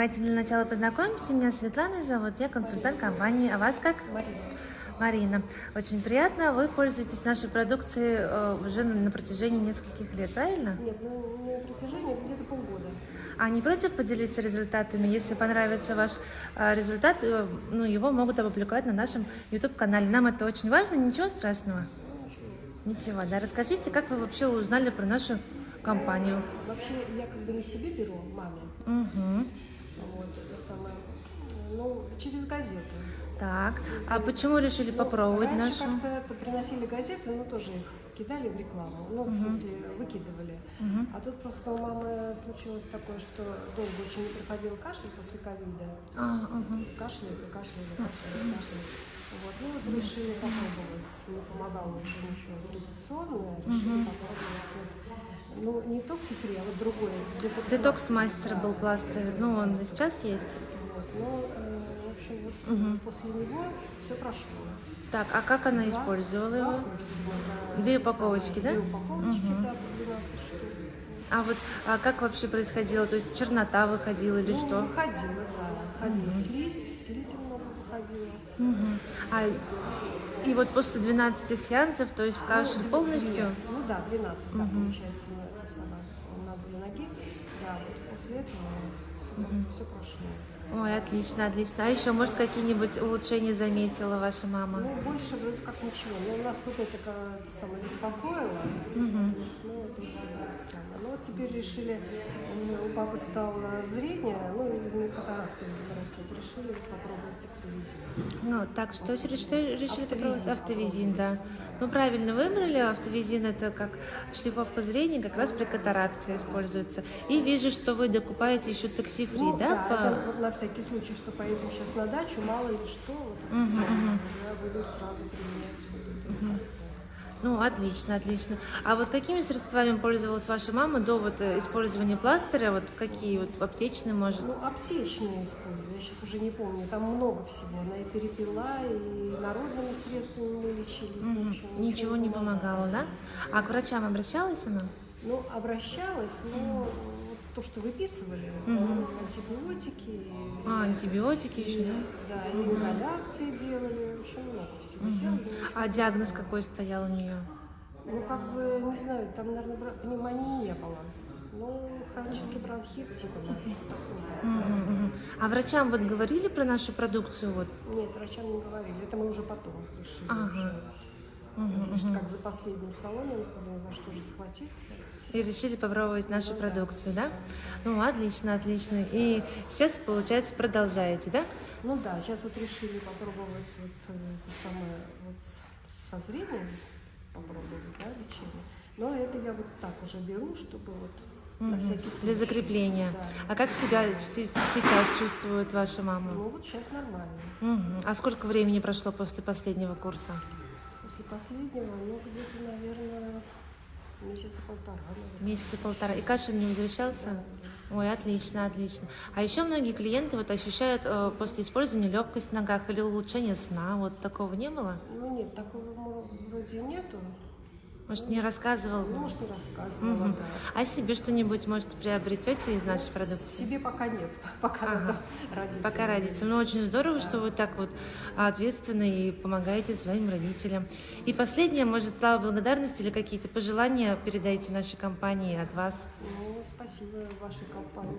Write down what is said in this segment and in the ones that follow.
Давайте для начала познакомимся. Меня Светлана зовут, я консультант компании. А вас как? Марина. Марина. Очень приятно. Вы пользуетесь нашей продукцией уже на протяжении нескольких лет, правильно? Нет, ну не на протяжении, где-то полгода. А не против поделиться результатами? Если понравится ваш результат, ну, его могут опубликовать на нашем YouTube-канале. Нам это очень важно, ничего страшного? Ничего, да. Расскажите, как вы вообще узнали про нашу компанию? Вообще, я как бы не себе беру, маме. Угу. Вот, это самое. Ну, через газету. Так, а почему решили попробовать раньше нашу? как-то приносили газеты, но тоже их кидали в рекламу. Ну, в смысле, выкидывали. А тут просто у мамы случилось такое, что долго очень не проходил кашель после ковида. Кашляет. Вот, ну вот решили попробовать. Не помогало уже ничего традиционное. Решили попробовать. Ну, не токсифри, а вот другой. Детокс-мастер был пластырь, ну он и сейчас есть. Вот, ну, в общем, вот после него все прошло. Так, а как она использовала его? Две упаковочки, да? Две упаковочки, да, по 12 штук. А вот как вообще происходило? То есть чернота выходила или Ну, что? выходила, да. Ходила слизь много выходила. И вот после 12 сеансов, то есть кашель полностью? Ну да, 12, да, получается, на обе ноги. Да, вот после этого все прошло. Ой, отлично, отлично. А еще, может, какие-нибудь улучшения заметила ваша мама? Ну, больше вроде как ничего. Но у нас вот это самое беспокоило. Ну, это самое. Ну, вот теперь решили, у папы стало зрение, ну, или катаракта растет, решили попробовать автовизин. Ну, так, что решили попробовать? Автовизин. Автовизин, да. Ну, правильно выбрали. Автовизин – это как шлифовка зрения, как раз при катаракте используется. И вижу, что вы докупаете еще токсифри, Ну, да? это вот на всякий случай, что поедем сейчас на дачу, мало ли что, вот это самое, я буду сразу применять вот это лекарство. Ну, отлично, отлично. А вот какими средствами пользовалась ваша мама до вот использования пластыря? Вот какие вот аптечные, может? Ну, аптечные использую, я сейчас уже не помню, там много всего. Она и перепила, и народными средствами мы лечились. В общем, Ничего не помогало, да? А к врачам обращалась она? Ну, обращалась, но вот то, что выписывали, антибиотики. Антибиотики еще, да? Да, и ингаляции делали, в общем, много всего делали. А диагноз какой стоял у нее? Ну, как бы, не знаю, там, наверное, пневмонии не было. Ну, хронический бронхит, типа, даже что такое. А врачам вот говорили про нашу продукцию? Вот? Нет, врачам не говорили. Это мы уже потом решили. Как за последним салоном, подумала, во что же схватиться. И решили попробовать нашу продукцию, да? Ну, отлично, отлично. И сейчас, получается, продолжаете, да? Ну да, сейчас вот решили попробовать вот это самое, вот со зрением попробовать, да, лечение. Но это я вот так уже беру, чтобы вот на всякий случай. Для закрепления. Да. А как себя сейчас чувствует ваша мама? Ну вот сейчас нормально. А сколько времени прошло после последнего курса? После последнего, ну где-то, наверное, месяца полтора. Месяца полтора. И кашель не возвращался? Ой, отлично, отлично. А еще многие клиенты вот ощущают после использования легкость в ногах или улучшение сна. Вот такого не было? Ну нет, такого вроде нету. Может, не рассказывал? Ну, может, не рассказывала, да. А себе что-нибудь, может, приобретете из нашей продукции? Себе пока нет, пока надо родителям. Пока родителям. Ну, очень здорово, что вы так вот ответственны и помогаете своим родителям. И последнее, может, слова благодарности или какие-то пожелания передайте нашей компании от вас? Ну, спасибо вашей компании.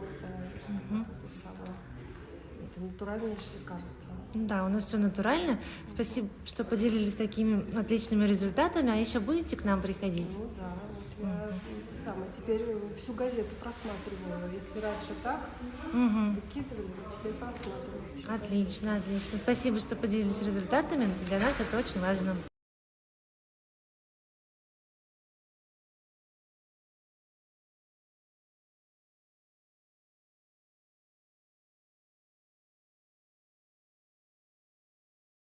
Это натуральное лекарство. Да, у нас все натурально. Спасибо, что поделились такими отличными результатами. А еще будете к нам приходить? Ну да, вот я теперь всю газету просматриваю. Если раньше так выкидывали, теперь просматриваю. Отлично, отлично. Спасибо, что поделились результатами. Для нас это очень важно.